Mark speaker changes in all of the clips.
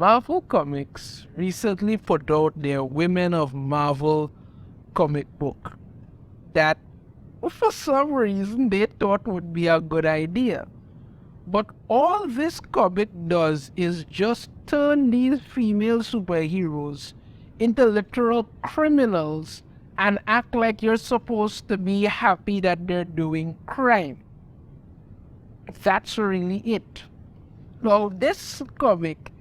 Speaker 1: Marvel Comics recently put out their Women of Marvel comic book that for some reason they thought would be a good idea. But all this comic does is just turn these female superheroes into literal criminals and act like you're supposed to be happy that they're doing crime. That's really it. Now, this comic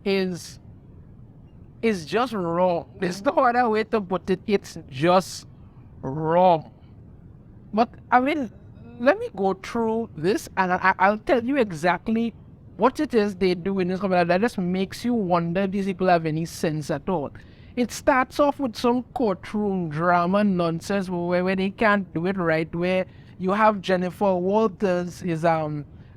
Speaker 1: is just wrong. There's no other way to put it. It's just wrong. But I mean, let me go through this and I'll tell you exactly what it is they do in this comic that just makes you wonder if these people have any sense at all. It starts off with some courtroom drama nonsense where they can't do it right, where you have Jennifer Walters is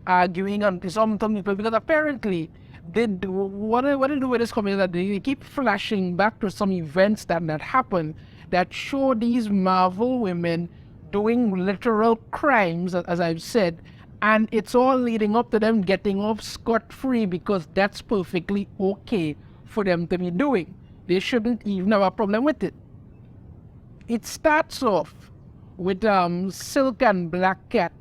Speaker 1: arguing on some people because apparently what they do with this comic is that they keep flashing back to some events that happened that show these Marvel women doing literal crimes, as I've said, and it's all leading up to them getting off scot-free because that's perfectly okay for them to be doing. They shouldn't even have a problem with it. It starts off with Silk and Black Cat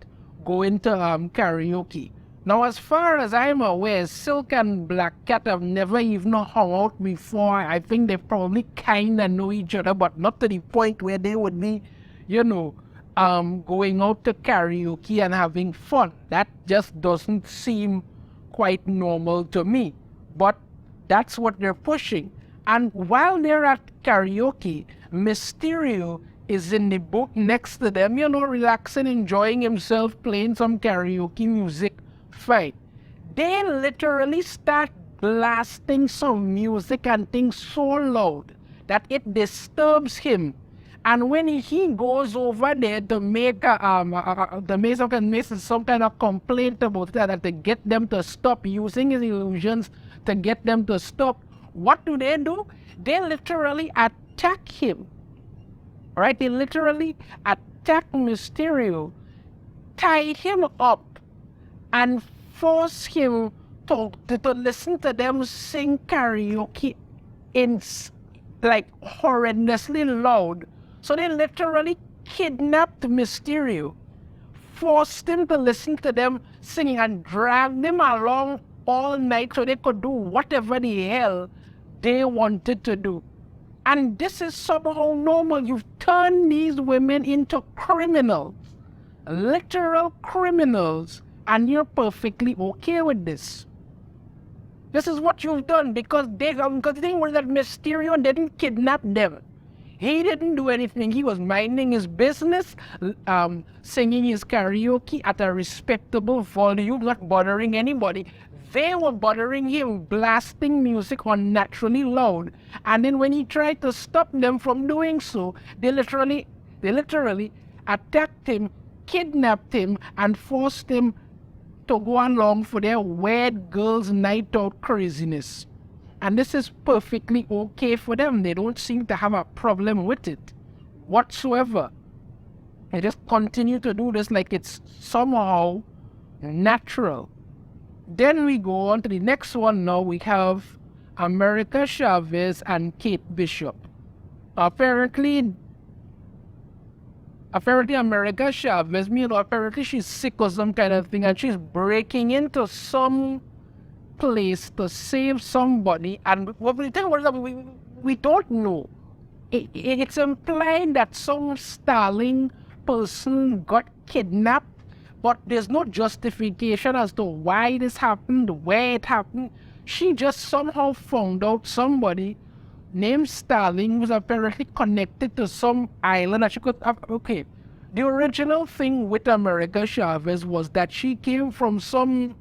Speaker 1: going to karaoke. Now, as far as I'm aware, Silk and Black Cat have never even hung out before. I think they probably kind of know each other, but not to the point where they would be, going out to karaoke and having fun. That just doesn't seem quite normal to me. But that's what they're pushing. And while they're at karaoke, Mysterio is in the book next to them, relaxing, enjoying himself, playing some karaoke music. Fine. They literally start blasting some music and things so loud that it disturbs him. And when he goes over there to make some kind of complaint about that to get them to stop using his illusions, to get them to stop, what do? They literally attack him. Right? They literally attack Mysterio, tie him up, and force him to listen to them sing karaoke in like horrendously loud. So they literally kidnapped Mysterio, forced him to listen to them singing, and dragged him along all night so they could do whatever the hell they wanted to do. And this is somehow normal. You've turned these women into criminals, literal criminals, and you're perfectly okay with this. This is what you've done because the thing was that Mysterio didn't kidnap them. He didn't do anything. He was minding his business, singing his karaoke at a respectable volume, not bothering anybody. They were bothering him, blasting music unnaturally loud. And then when he tried to stop them from doing so, they literally attacked him, kidnapped him, and forced him to go along for their weird girls' night out craziness. And this is perfectly okay for them. They don't seem to have a problem with it whatsoever. They just continue to do this like it's somehow natural. Then we go on to the next one. Now we have America Chavez and Kate Bishop. Apparently America Chavez, apparently she's sick or some kind of thing, and she's breaking into some place to save somebody. And what we think was that we don't know. It's implying that some Starling person got kidnapped, but there's no justification as to why this happened, where it happened. She just somehow found out somebody named Starling was apparently connected to some island that she could have. Okay, the original thing with America Chavez was that she came from some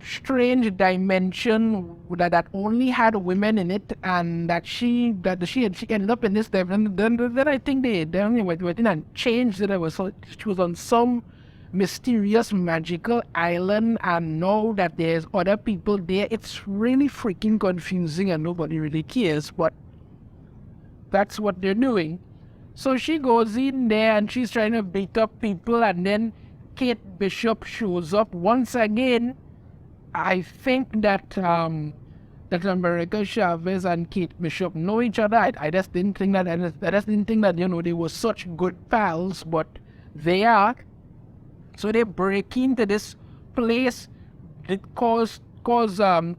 Speaker 1: strange dimension that only had women in it, and that she ended up in this dimension. Then I think they went in and changed it. She was on some mysterious magical island, and now that there's other people there, it's really freaking confusing and nobody really cares, but that's what they're doing. So she goes in there and she's trying to beat up people, and then Kate Bishop shows up once again. I think that that America Chavez and Kate Bishop know each other. I just didn't think that. I just didn't think that they were such good pals, but they are. So they break into this place. It cause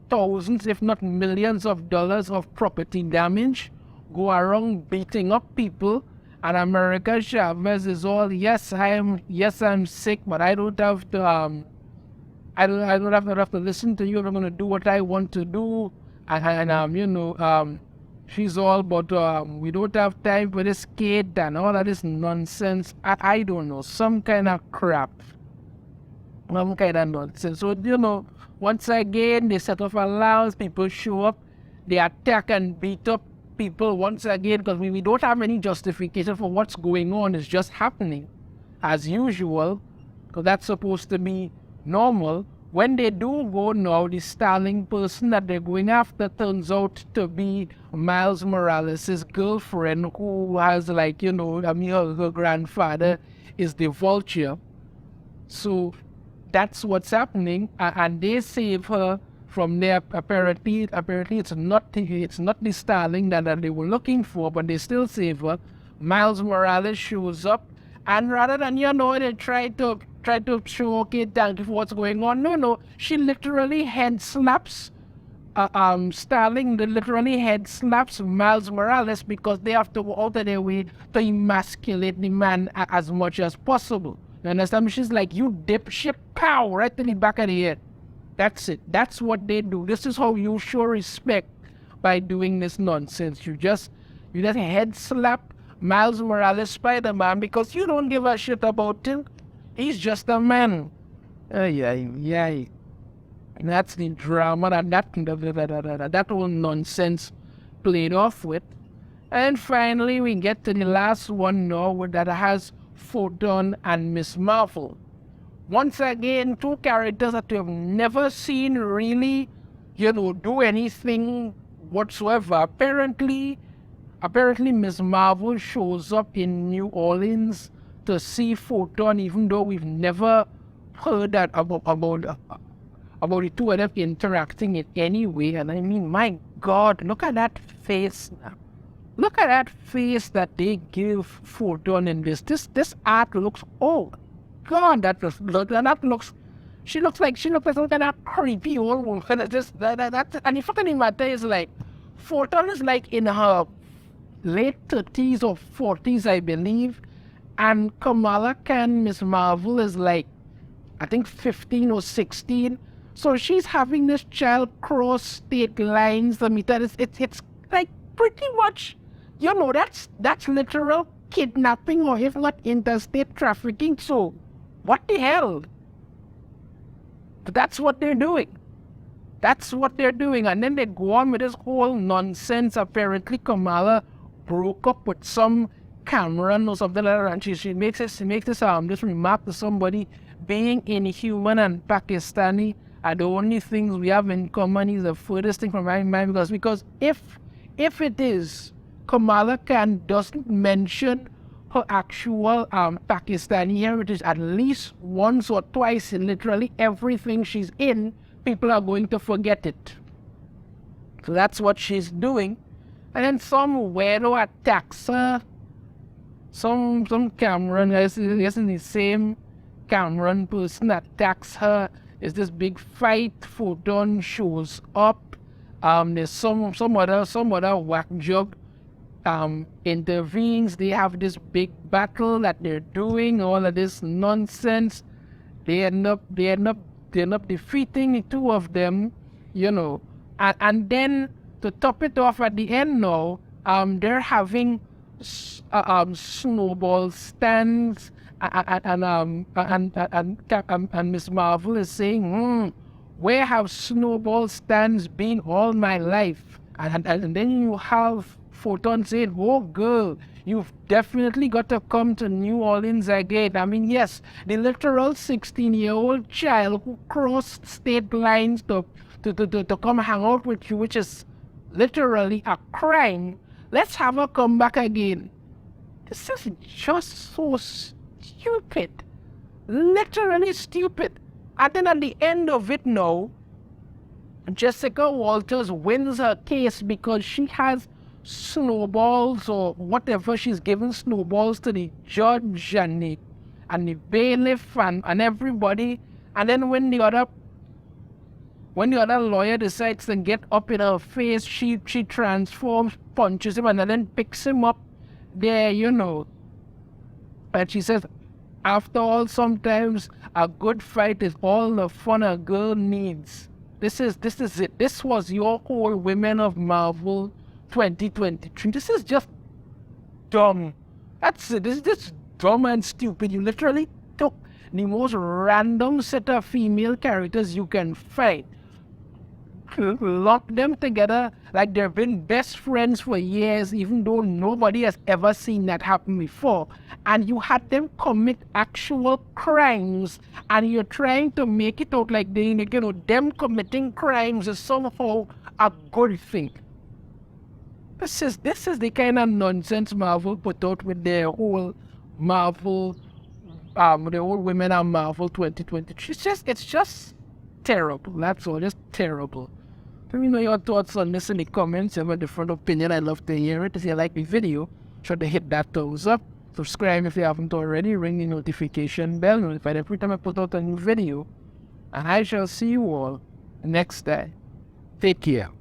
Speaker 1: thousands, if not millions of dollars of property damage. Go around beating up people. And America Chavez is all, yes, I'm sick, but I don't have to I don't have to listen to you. I'm gonna do what I want to do. And she's all, but we don't have time for this kid and all of this nonsense. I don't know, some kind of crap. Some kind of nonsense. So, once again, they set off alarms, people show up, they attack and beat up people once again, because we don't have any justification for what's going on. It's just happening as usual, because that's supposed to be normal. When they do go now, the stalling person that they're going after turns out to be Miles Morales' girlfriend, who has her grandfather is the Vulture. So that's what's happening, and they save her from there. Apparently it's not the Starling that they were looking for, but they still save her. Miles Morales shows up, and rather than they try to show, okay, thank you for what's going on. No, she literally head slaps Starling. Literally head slaps Miles Morales, because they have to go out of their way to emasculate the man as much as possible. You understand? She's like, you dipshit, pow, right in the back of the head. That's it. That's what they do. This is how you show respect, by doing this nonsense. You just head slap Miles Morales, Spider-Man, because you don't give a shit about him. He's just a man. Yeah. That's the drama that whole nonsense played off with. And finally, we get to the last one now, that has Photon and Miss Marvel. Once again, two characters that we have never seen really, do anything whatsoever. Apparently Miss Marvel shows up in New Orleans to see Photon, even though we've never heard that about the two of them interacting in any way. And I mean, my God, look at that face now. Look at that face that they give Photon in this. This art looks, oh God, she looks like some kind of creepy old woman. And the fucking matter is, like, Photon is like in her late 30s or 40s, I believe. And Kamala Khan, Miss Marvel, is like, I think 15 or 16. So she's having this child cross state lines. I mean, it's like pretty much, that's literal kidnapping, or if not interstate trafficking. So what the hell? But that's what they're doing. And then they go on with this whole nonsense. Apparently Kamala broke up with some Cameron or something like that, and she makes this remark to somebody, being inhuman and Pakistani are the only things we have in common. Is the furthest thing from my mind, because if it is, Kamala Khan doesn't mention her actual Pakistani heritage at least once or twice in literally everything she's in, people are going to forget it. So that's what she's doing. And then some weirdo attacks her. Some Cameron, I guess in the same Cameron person attacks her. There's this big fight. Photon shows up. There's some other whack job intervenes. They have this big battle that they're doing, all of this nonsense. They end up defeating the two of them, and then to top it off at the end now, they're having snowball stands, and Miss Marvel is saying, where have snowball stands been all my life? And then you have Photon saying, oh girl, you've definitely got to come to New Orleans again. I mean, yes, the literal 16-year-old child who crossed state lines to come hang out with you, which is literally a crime. Let's have her come back again. This is just so stupid. Literally stupid. And then at the end of it now, Jessica Walters wins her case because she has snowballs or whatever. She's giving snowballs to the judge and the bailiff and everybody. And then when the other lawyer decides to get up in her face, she transforms, punches him, and then picks him up there, And she says, after all, sometimes a good fight is all the fun a girl needs. This is it. This was your whole Women of Marvel 2023. This is just dumb. That's it. This is just dumb and stupid. You literally took the most random set of female characters you can find, lock them together like they've been best friends for years, even though nobody has ever seen that happen before. And you had them commit actual crimes, and you're trying to make it out like them committing crimes is somehow a good thing. This is the kind of nonsense Marvel put out with their whole Marvel, the whole Women of Marvel 2023. It's just terrible. That's all. Just terrible. Let me know your thoughts on this in the comments. If you have a different opinion, I'd love to hear it. If you like the video, sure to hit that thumbs up. Subscribe if you haven't already. Ring the notification bell. Notified every time I put out a new video. And I shall see you all next time. Take care.